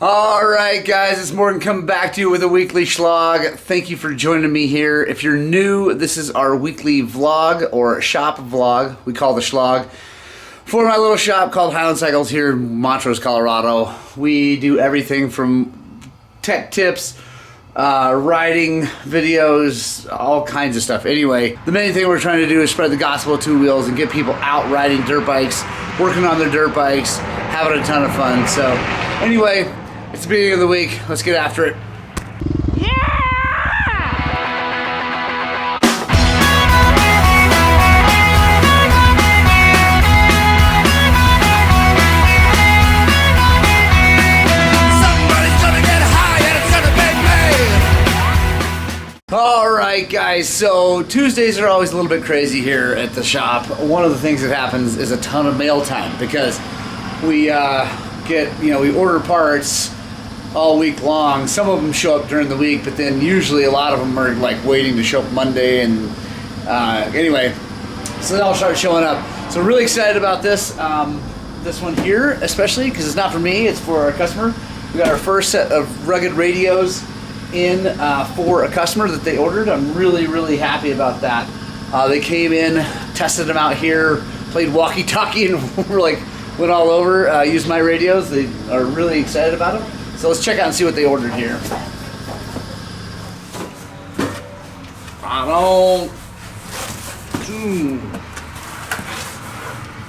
Alright guys, it's Morgan coming back to you with a weekly Shlog. Thank you for joining me here. If you're new, this is our weekly vlog or shop vlog. We call the Shlog. For my little shop called Highland Cycles here in Montrose, Colorado. We do everything from tech tips, riding videos, all kinds of stuff. Anyway, the main thing we're trying to do is spread the gospel of two wheels and get people out riding dirt bikes, working on their dirt bikes, having a ton of fun. So anyway, it's the beginning of the week. Let's get after it. Alright guys, so Tuesdays are always a little bit crazy here at the shop. One of the things that happens is a ton of mail time because we we order parts all week long. Some of them show up during the week, but then usually a lot of them are like waiting to show up Monday, and anyway, so they all start showing up. So really excited about this one here, especially because it's not for me, it's for our customer. We got our first set of rugged radios in for a customer that they ordered. I'm really happy about that. They came in, tested them out here, played walkie-talkie, and went all over, used my radios. They are really excited about them. So let's check out and see what they ordered here.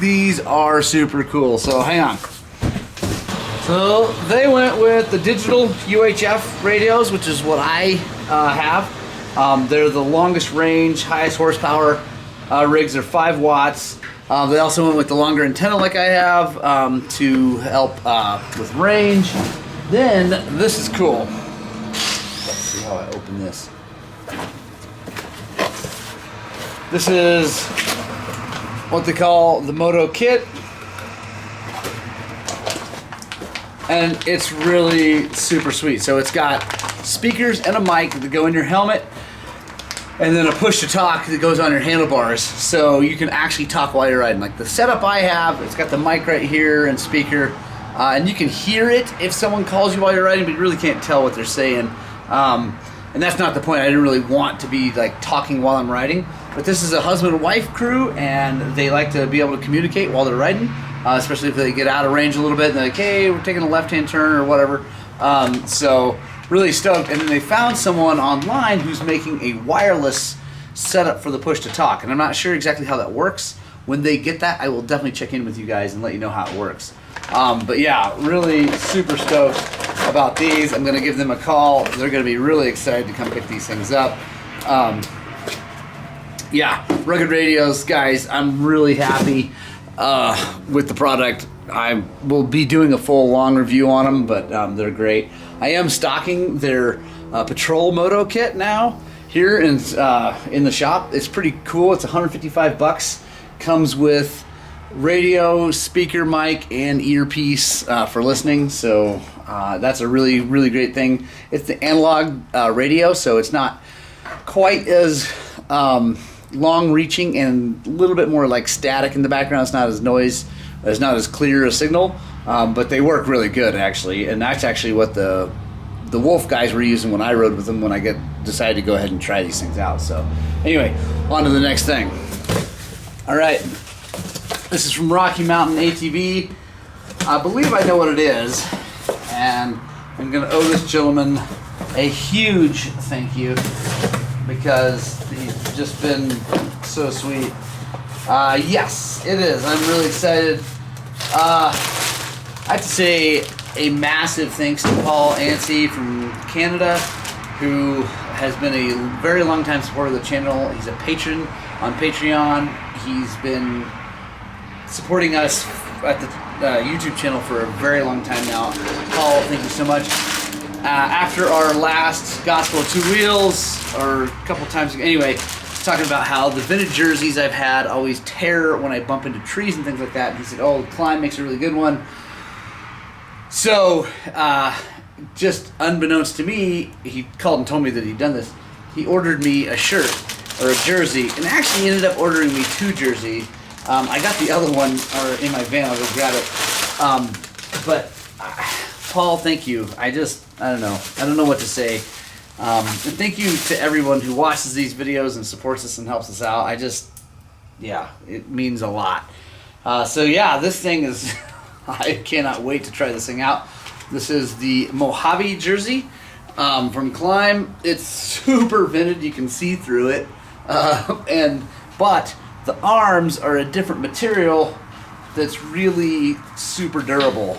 These are super cool, so hang on. So they went with the digital UHF radios, which is what I have. They're the longest range, highest horsepower rigs. They're 5 watts. They also went with the longer antenna like I have to help with range. Then this is cool. Let's see how I open this. This is what they call the Moto Kit. And it's really super sweet. So it's got speakers and a mic that go in your helmet, and then a push to talk that goes on your handlebars. So you can actually talk while you're riding. Like the setup I have, it's got the mic right here and speaker. And you can hear it if someone calls you while you're riding, but you really can't tell what they're saying. And that's not the point. I didn't really want to be like talking while I'm riding. But this is a husband and wife crew, and they like to be able to communicate while they're riding. Especially if they get out of range a little bit and they're like, hey, we're taking a left-hand turn or whatever. So really stoked. And then they found someone online who's making a wireless setup for the push to talk. And I'm not sure exactly how that works. When they get that, I will definitely check in with you guys and let you know how it works. But yeah, really super stoked about these. I'm gonna give them a call. They're gonna be really excited to come pick these things up. Yeah, rugged radios, guys, I'm really happy with the product. I will be doing a full long review on them, but they're great. I am stocking their Patrol Moto Kit now here in the shop. It's pretty cool. It's 155 bucks. Comes with radio, speaker, mic, and earpiece for listening. So that's a really great thing. It's the analog radio, so it's not quite as long reaching and a little bit more like static in the background. It's not as it's not as clear a signal, but they work really good actually. And that's actually what the Wolf guys were using when I rode with them when I decided to go ahead and try these things out. So anyway, on to the next thing. All right, this is from Rocky Mountain ATV. I believe I know what it is, and I'm gonna owe this gentleman a huge thank you because he's just been so sweet. Yes, it is. I'm really excited. I have to say a massive thanks to Paul Anstey from Canada, who has been a very long time supporter of the channel. He's a patron on Patreon. He's been supporting us at the YouTube channel for a very long time now. Paul, thank you so much. After our last Gospel of Two Wheels, or a couple times ago, anyway, talking about how the vintage jerseys I've had always tear when I bump into trees and things like that. And he said, oh, Climb makes a really good one. So, just unbeknownst to me, he called and told me that he'd done this. He ordered me a shirt, or a jersey, and actually ended up ordering me 2 jerseys. I got the other one in my van. I'll go grab it. But Paul, thank you. I don't know. I don't know what to say. And thank you to everyone who watches these videos and supports us and helps us out. Yeah, it means a lot. So yeah, this thing is, I cannot wait to try this thing out. This is the Mojave jersey from Climb. It's super vintage, you can see through it. But the arms are a different material that's really super durable.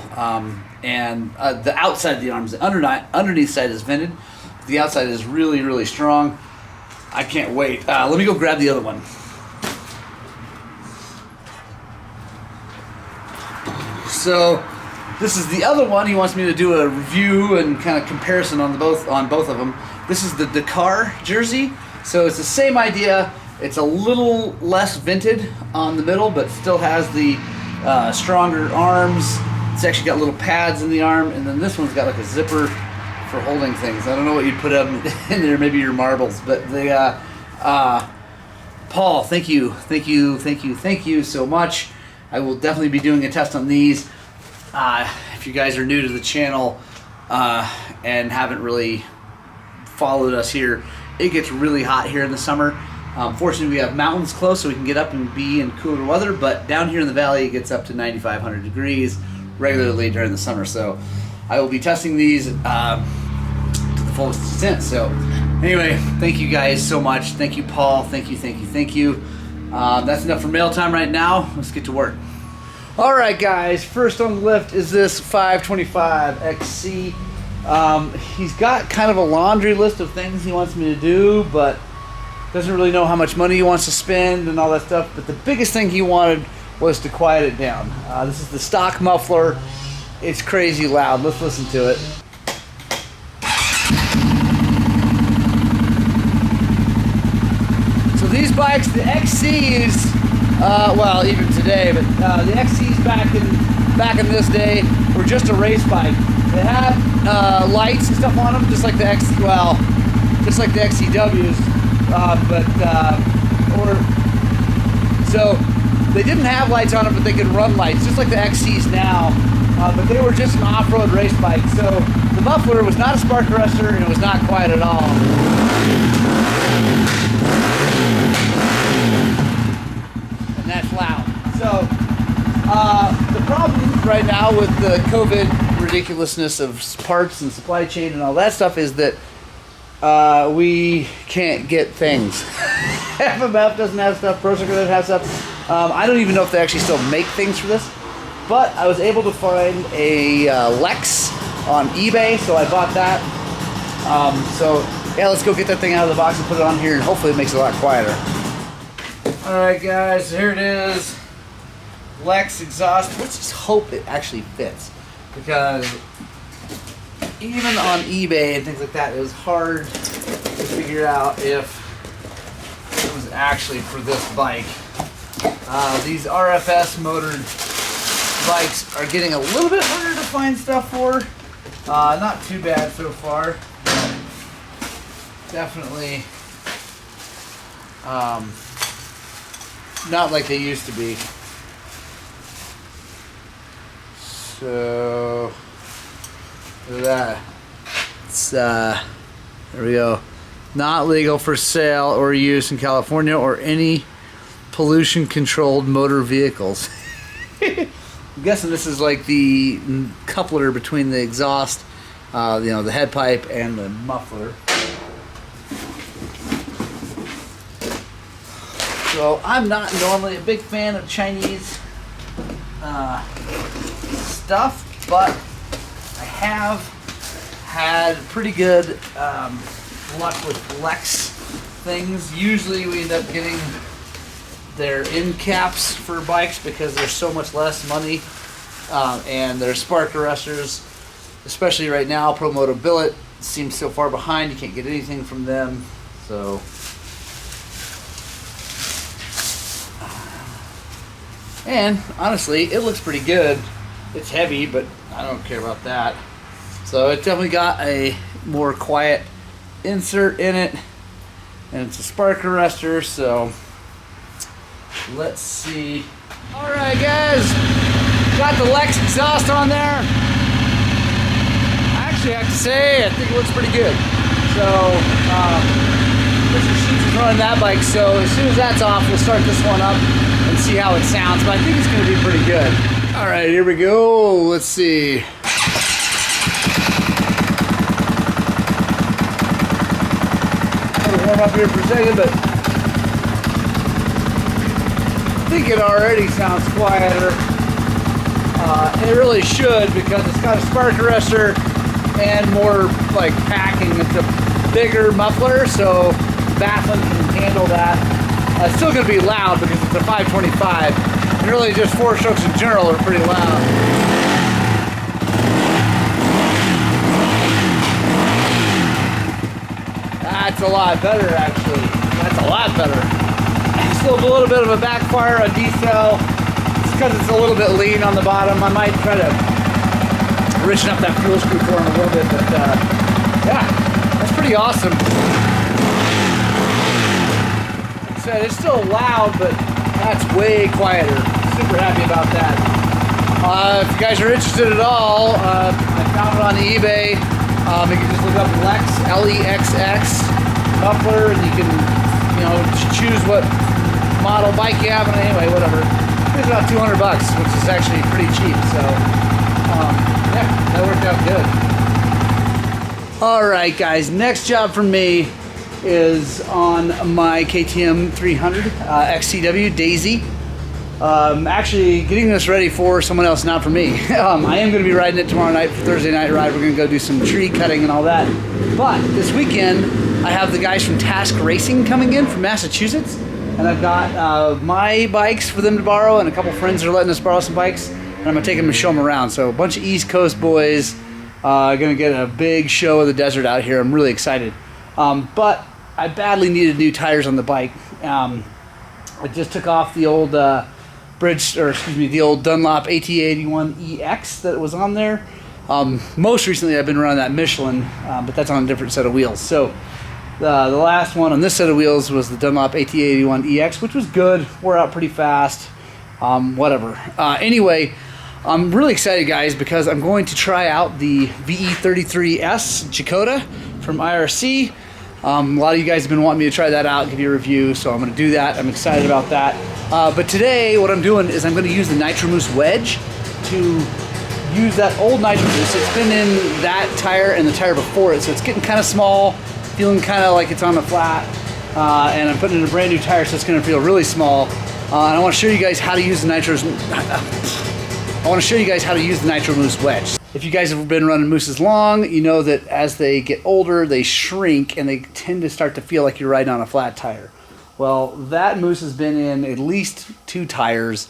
And the outside of the arms, the underneath side is vented. The outside is really, really strong. I can't wait. Let me go grab the other one. So this is the other one. He wants me to do a review and kind of comparison on both of them. This is the Dakar jersey. So it's the same idea. It's a little less vented on the middle, but still has the stronger arms. It's actually got little pads in the arm, and then this one's got like a zipper for holding things. I don't know what you'd put up in there, maybe your marbles, but Paul, thank you so much. I will definitely be doing a test on these. If you guys are new to the channel and haven't really followed us here, it gets really hot here in the summer. Fortunately, we have mountains close, so we can get up and be in cooler weather, but down here in the valley, it gets up to 9,500 degrees regularly during the summer. So I will be testing these to the fullest extent. So anyway, thank you guys so much. Thank you, Paul. Thank you. That's enough for mail time right now. Let's get to work. All right, guys. First on the lift is this 525 XC. He's got kind of a laundry list of things he wants me to do, but doesn't really know how much money he wants to spend and all that stuff. But the biggest thing he wanted was to quiet it down. This is the stock muffler. It's crazy loud. Let's listen to it. So these bikes, the XCs, well, even today, but the XCs back in this day were just a race bike. They had lights and stuff on them, just like the XCWs. So they didn't have lights on them, but they could run lights, just like the XCs now. But they were just an off-road race bike. So the muffler was not a spark arrestor, and it was not quiet at all. And that's loud. So the problem right now with the COVID ridiculousness of parts and supply chain and all that stuff is that we can't get things. FMF doesn't have stuff, Pro Circuit doesn't have stuff. I don't even know if they actually still make things for this, but I was able to find a Lex on eBay, so I bought that. So yeah, let's go get that thing out of the box and put it on here, and hopefully it makes it a lot quieter. Alright guys, here it is. Lex exhaust. Let's just hope it actually fits, because even on eBay and things like that, it was hard to figure out if it was actually for this bike. These RFS motored bikes are getting a little bit harder to find stuff for. Not too bad so far. Definitely not like they used to be. So look at that. It's there we go. Not legal for sale or use in California or any pollution controlled motor vehicles. I'm guessing this is like the coupler between the exhaust, the head pipe and the muffler. So I'm not normally a big fan of Chinese stuff, but I have had pretty good luck with Lex things. Usually we end up getting their end caps for bikes because they're so much less money, and their spark arresters, especially right now. ProMoto Billet seems so far behind, you can't get anything from them. So and honestly, it looks pretty good. It's heavy, but I don't care about that. So it definitely got a more quiet insert in it, and it's a spark arrestor. So let's see. All right, guys, got the Lex exhaust on there. actually have to say, I think it looks pretty good. So, Mr. Sheets is running that bike, so as soon as that's off, we'll start this one up and see how it sounds, but I think it's going to be pretty good. All right, here we go. Let's see. Warm up here for a second, but I think it already sounds quieter. And it really should, because it's got a spark arrestor and more like packing. It's a bigger muffler, so Baffin can handle that. It's still going to be loud because it's a 525, and really just four strokes in general are pretty loud. That's a lot better, actually. That's a lot better. Still a little bit of a backfire on decel. It's because it's a little bit lean on the bottom. I might try to richen up that fuel screw for him a little bit, but yeah, that's pretty awesome. Like I said, it's still loud, but that's way quieter. Super happy about that. If you guys are interested at all, I found it on eBay. You can just look up Lex, L-E-X-X, muffler, and you can, choose what model bike you have, and anyway, whatever. It's about $200, which is actually pretty cheap, so, yeah, that worked out good. All right, guys, next job for me is on my KTM 300 XCW Daisy. Actually getting this ready for someone else, not for me. I am going to be riding it tomorrow night for Thursday night ride. We're going to go do some tree cutting and all that. But this weekend, I have the guys from Task Racing coming in from Massachusetts. And I've got my bikes for them to borrow, and a couple friends are letting us borrow some bikes. And I'm going to take them and show them around. So a bunch of East Coast boys going to get a big show of the desert out here. I'm really excited. But I badly needed new tires on the bike. I just took off the old... the old Dunlop AT81EX that was on there. Most recently I've been running that Michelin, but that's on a different set of wheels. So the last one on this set of wheels was the Dunlop AT81EX, which was good, wore out pretty fast, whatever. Anyway, I'm really excited, guys, because I'm going to try out the VE33S Dakota from IRC. A lot of you guys have been wanting me to try that out, give you a review, so I'm going to do that. I'm excited about that. But today, what I'm doing is I'm going to use the Nitro Mousse Wedge to use that old Nitro Mousse. It's been in that tire and the tire before it, so it's getting kind of small, feeling kind of like it's on the flat. And I'm putting in a brand new tire, so it's going to feel really small. And I want to show you guys how to use the Nitro Mousse Wedge. If you guys have been running mousses long, you know that as they get older, they shrink and they tend to start to feel like you're riding on a flat tire. Well, that mousse has been in at least 2 tires,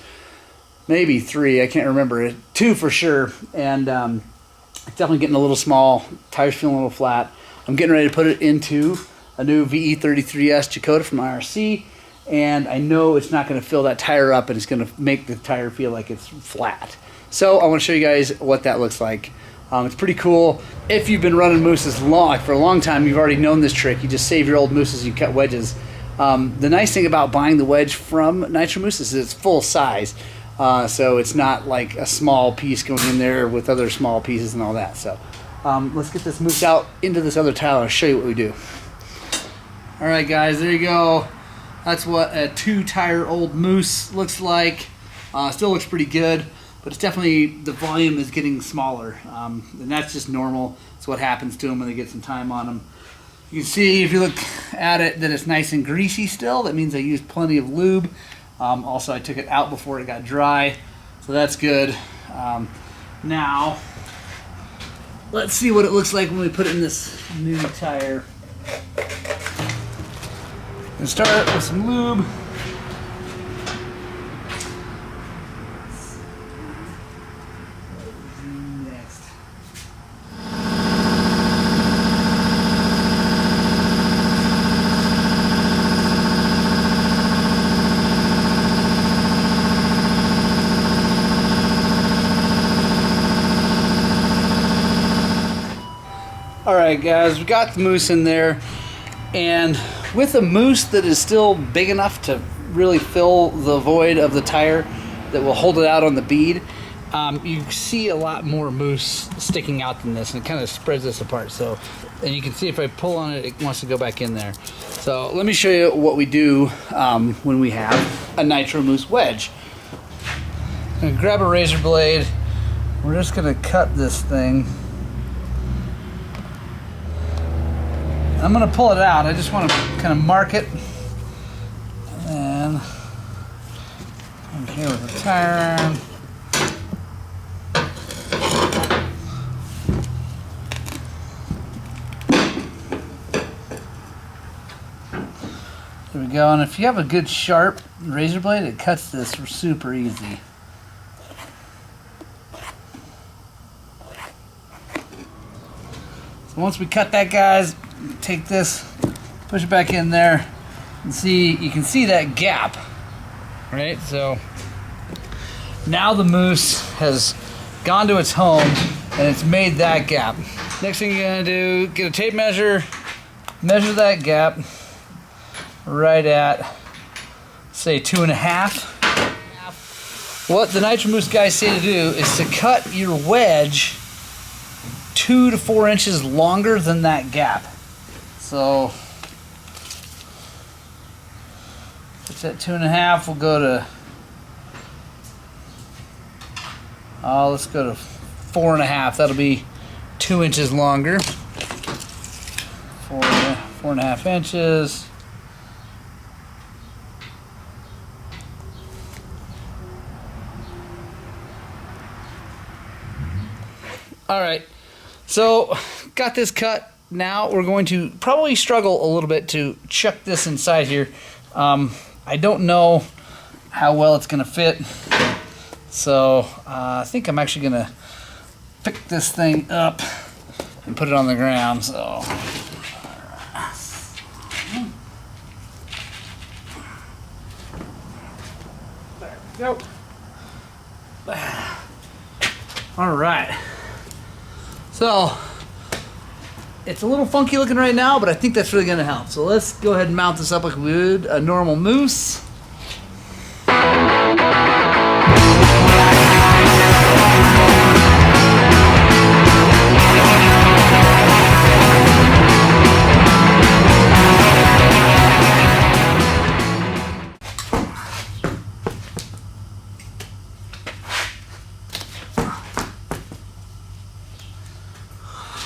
maybe 3, I can't remember, 2 for sure, and it's definitely getting a little small, tires feeling a little flat. I'm getting ready to put it into a new VE33S Dakota from IRC, and I know it's not going to fill that tire up and it's going to make the tire feel like it's flat. So I want to show you guys what that looks like. It's pretty cool. If you've been running mousses for a long time, you've already known this trick. You just save your old mousses, you cut wedges. The nice thing about buying the wedge from Nitro Mousse is it's full size. So it's not like a small piece going in there with other small pieces and all that. So let's get this mousse out into this other tile and show you what we do. All right, guys, there you go. That's what a 2-tire old mousse looks like. Still looks pretty good. But it's definitely, the volume is getting smaller, and that's just normal. It's what happens to them when they get some time on them. You can see, if you look at it, that it's nice and greasy still. That means I used plenty of lube. Also, I took it out before it got dry, so that's good. Now, let's see what it looks like when we put it in this new tire. I'm gonna start with some lube. Alright guys, we got the mousse in there, and with a mousse that is still big enough to really fill the void of the tire that will hold it out on the bead, you see a lot more mousse sticking out than this, and it kind of spreads this apart. So, and you can see if I pull on it, it wants to go back in there. So let me show you what we do when we have a Nitro Mousse Wedge. I'm gonna grab a razor blade. We're just gonna cut this thing. I'm gonna pull it out. I just want to kind of mark it, and I'm here with a turn. There we go. And if you have a good sharp razor blade, it cuts this super easy. So once we cut that, guys, take this, push it back in there, and see, you can see that gap, right? So now the mousse has gone to its home and it's made that gap. Next thing you're gonna do, get a tape measure, measure that gap right at, say, 2.5. What the Nitro Mousse guys say to do is to cut your wedge 2 to 4 inches longer than that gap. So it's at 2.5. We'll go to, let's go to 4.5. That'll be 2 inches longer. 4.5 inches. All right, so got this cut. Now we're going to probably struggle a little bit to chuck this inside here. I don't know how well it's gonna fit. So I think I'm actually gonna pick this thing up and put it on the ground. So there we go. All right. So it's a little funky looking right now, but I think that's really gonna help. So let's go ahead and mount this up like we would a normal mousse.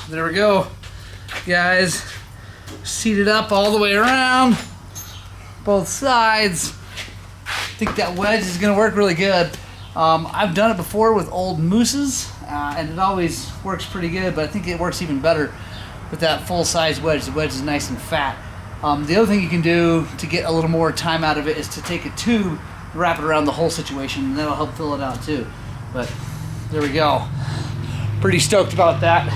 There we go, guys. Seated up all the way around, both sides. I think that wedge is gonna work really good. I've done it before with old mousses, and it always works pretty good, but I think it works even better with that full-size wedge. The wedge is nice and fat. The other thing you can do to get a little more time out of it is to take a tube, wrap it around the whole situation, and that'll help fill it out too. But there we go. Pretty stoked about that.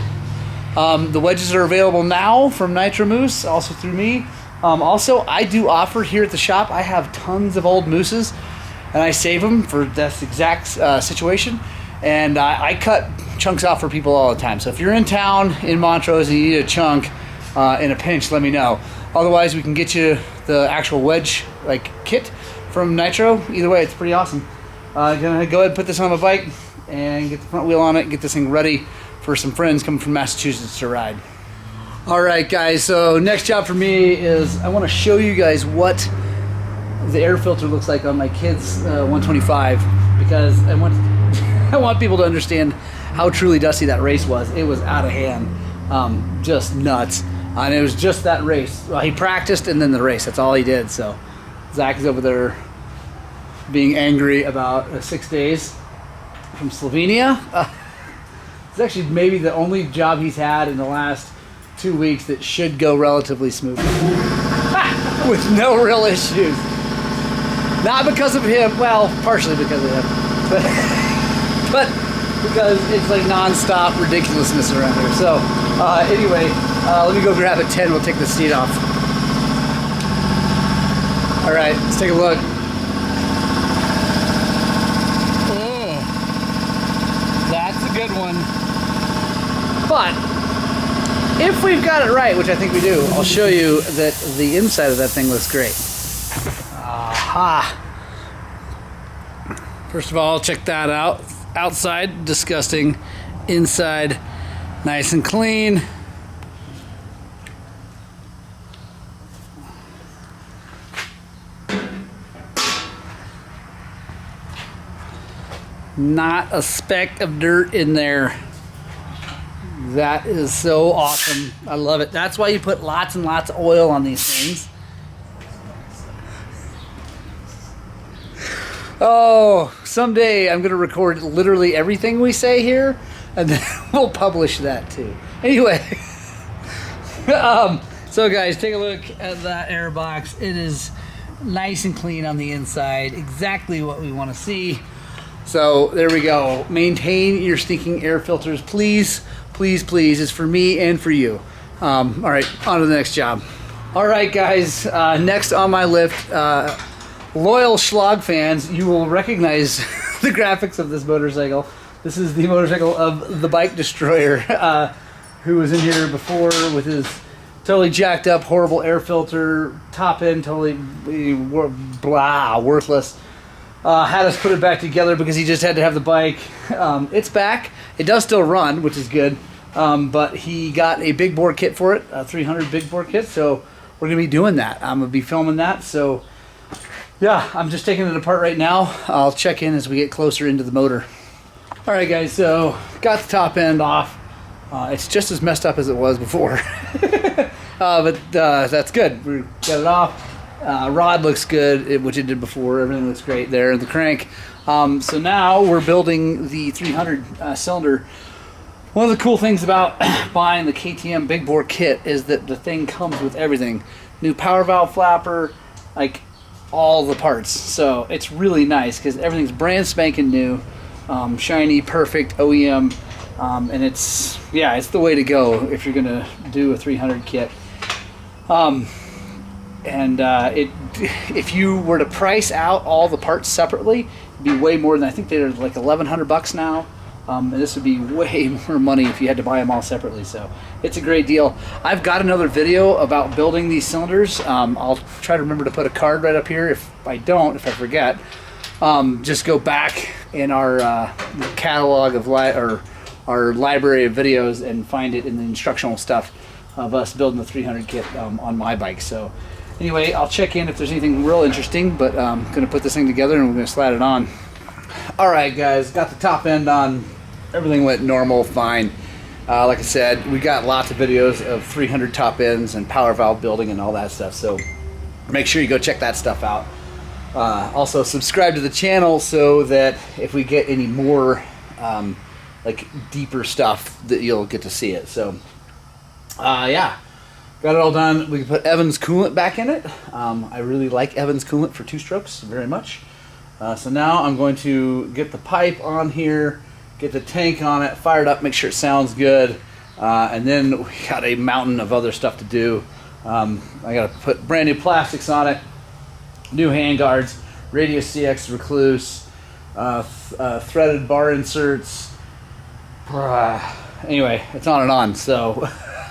The wedges are available now from Nitro Mousse, also through me. Also, I do offer here at the shop, I have tons of old mousses, and I save them for this exact situation. And I cut chunks off for people all the time. So if you're in town in Montrose and you need a chunk in a pinch, let me know. Otherwise, we can get you the actual wedge kit from Nitro. Either way, it's pretty awesome. Gonna go ahead and put this on my bike and get the front wheel on it and get this thing ready for some friends coming from Massachusetts to ride. All right, guys, so next job for me is I want to show you guys what the air filter looks like on my kid's 125, because I want people to understand how truly dusty that race was. It was out of hand, just nuts. And it was just that race. Well, he practiced and then the race, that's all he did. So Zach is over there being angry about 6 days from Slovenia. It's actually maybe the only job he's had in the last 2 weeks that should go relatively smoothly. With no real issues. Not because of him, well, partially because of him, but because it's like non-stop ridiculousness around here. So anyway, let me go grab a 10, we'll take the seat off. All right, let's take a look. That's a good one. But if we've got it right, which I think we do, I'll show you that the inside of that thing looks great. Aha! First of all, check that out. outside disgusting, inside nice and clean. Not a speck of dirt in there. That is so awesome. I love it. That's why you put lots and lots of oil on these things. Oh, someday I'm going to record literally everything we say here, and then we'll publish that too. Anyway, so guys, take a look at that air box. It is nice and clean on the inside. Exactly what we want to see. So there we go. Maintain your stinking air filters, please, please, please. It's for me and for you. All right, on to the next job. All right, guys. Next on my list, loyal Shlog fans, you will recognize the graphics of this motorcycle. This is the motorcycle of the Bike Destroyer, who was in here before with his totally jacked up, horrible air filter, top end, totally blah, worthless. Had us put it back together because he just had to have the bike. It's back. It does still run, which is good. But he got a big bore kit for it, a 300 big bore kit. So we're going to be doing that. I'm going to be filming that. So yeah, I'm just taking it apart right now. I'll check in as we get closer into the motor. All right, guys. So got the top end off. It's just as messed up as it was before. But that's good. We got it off. Rod looks good, which it did before. Everything looks great there. The crank. So now we're building the 300 cylinder. One of the cool things about buying the KTM big bore kit is that the thing comes with everything. New power valve flapper, like all the parts. So it's really nice because everything's brand spanking new, shiny, perfect, OEM. And it's the way to go if you're gonna do a 300 kit. If you were to price out all the parts separately, it'd be way more than, I think they're like $1,100 now. And this would be way more money if you had to buy them all separately. So it's a great deal. I've got another video about building these cylinders. I'll try to remember to put a card right up here. If I forget, just go back in our catalog of our library of videos and find it in the instructional stuff of us building the 300 kit on my bike. So anyway, I'll check in if there's anything real interesting, but I'm going to put this thing together and we're going to slat it on. All right, guys, got the top end on. Everything went normal, fine. Like I said, we got lots of videos of 300 top ends and power valve building and all that stuff, so make sure you go check that stuff out. Also, subscribe to the channel so that if we get any more like deeper stuff, that you'll get to see it. So, yeah. Got it all done. We can put Evans coolant back in it. I really like Evans coolant for two-strokes very much. So now I'm going to get the pipe on here, get the tank on it, fired up, make sure it sounds good. And then we got a mountain of other stuff to do. I got to put brand new plastics on it, new handguards, Radius CX Recluse, threaded bar inserts. Anyway, it's on and on. So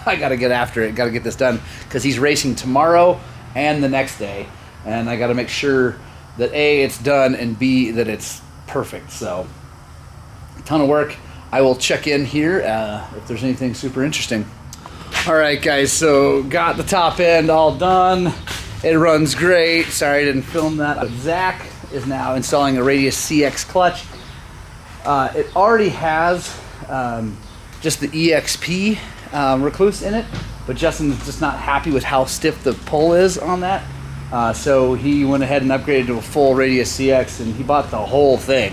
I got to get after it. Got to get this done because he's racing tomorrow and the next day, and I got to make sure that A, it's done, and B, that it's perfect. So a ton of work. I will check in here if there's anything super interesting. All right, guys. So got the top end all done. It runs great. Sorry I didn't film that. Zach is now installing a Radius CX clutch. It already has just the EXP Recluse in it, but Justin's just not happy with how stiff the pull is on that. So he went ahead and upgraded to a full Radius CX, and he bought the whole thing.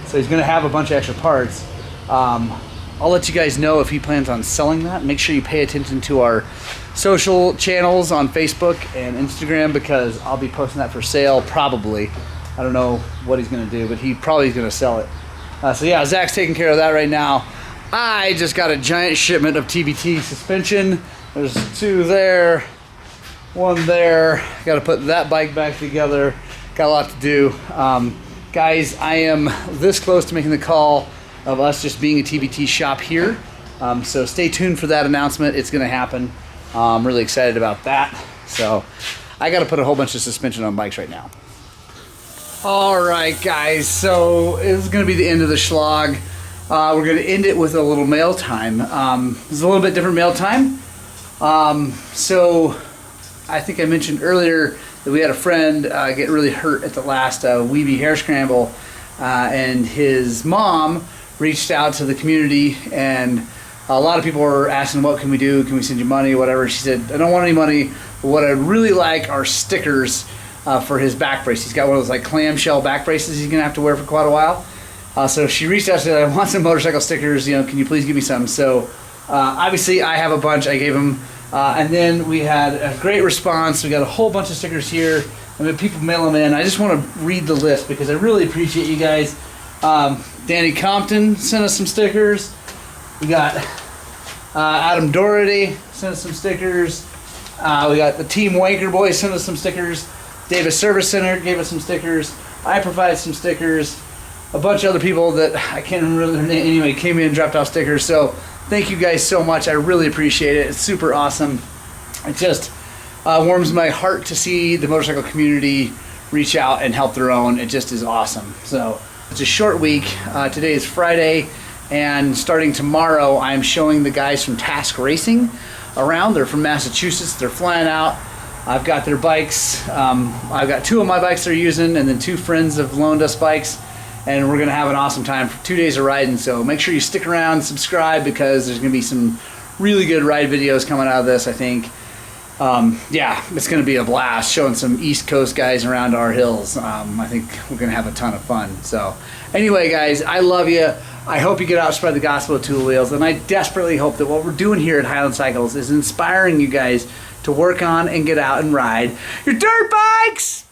So he's going to have a bunch of extra parts. I'll let you guys know if he plans on selling that. Make sure you pay attention to our social channels on Facebook and Instagram, because I'll be posting that for sale probably. I don't know what he's going to do, but he probably is going to sell it. So yeah, Zach's taking care of that right now. I just got a giant shipment of TBT suspension. There's 2 there, 1 there. Got to put that bike back together. Got a lot to do. Guys, I am this close to making the call of us just being a TBT shop here. So stay tuned for that announcement. It's going to happen. I'm really excited about that. So I got to put a whole bunch of suspension on bikes right now. All right, guys, so it's going to be the end of the Shlog. We're going to end it with a little mail time. It's a little bit different mail time. So I think I mentioned earlier that we had a friend get really hurt at the last Weeby Hair Scramble, and his mom reached out to the community, and a lot of people were asking, what can we do? Can we send you money, whatever? She said, I don't want any money, but what I'd really like are stickers for his back brace. He's got one of those like clamshell back braces he's gonna have to wear for quite a while. So she reached out and said, I want some motorcycle stickers, you know, can you please give me some? So obviously I have a bunch, I gave him, and then we had a great response. We got a whole bunch of stickers here. I mean, people mail them in. I just want to read the list because I really appreciate you guys. Danny Compton sent us some stickers. We got Adam Doherty sent us some stickers. We got the Team Wanker Boys sent us some stickers. Davis Service Center gave us some stickers. I provided some stickers. A bunch of other people that I can't remember their name anyway came in and dropped off stickers. So thank you guys so much. I really appreciate it. It's super awesome. It just warms my heart to see the motorcycle community reach out and help their own. It just is awesome. So it's a short week. Today is Friday, and starting tomorrow I'm showing the guys from Task Racing around. They're from Massachusetts. They're flying out. I've got their bikes. I've got 2 of my bikes they're using, and then 2 friends have loaned us bikes, and we're gonna have an awesome time for 2 days of riding. So make sure you stick around, subscribe, because there's gonna be some really good ride videos coming out of this, I think. Yeah, it's gonna be a blast showing some East Coast guys around our hills. I think we're gonna have a ton of fun. So anyway, guys, I love you. I hope you get out and spread the gospel of tool wheels, and I desperately hope that what we're doing here at Highland Cycles is inspiring you guys to work on and get out and ride your dirt bikes!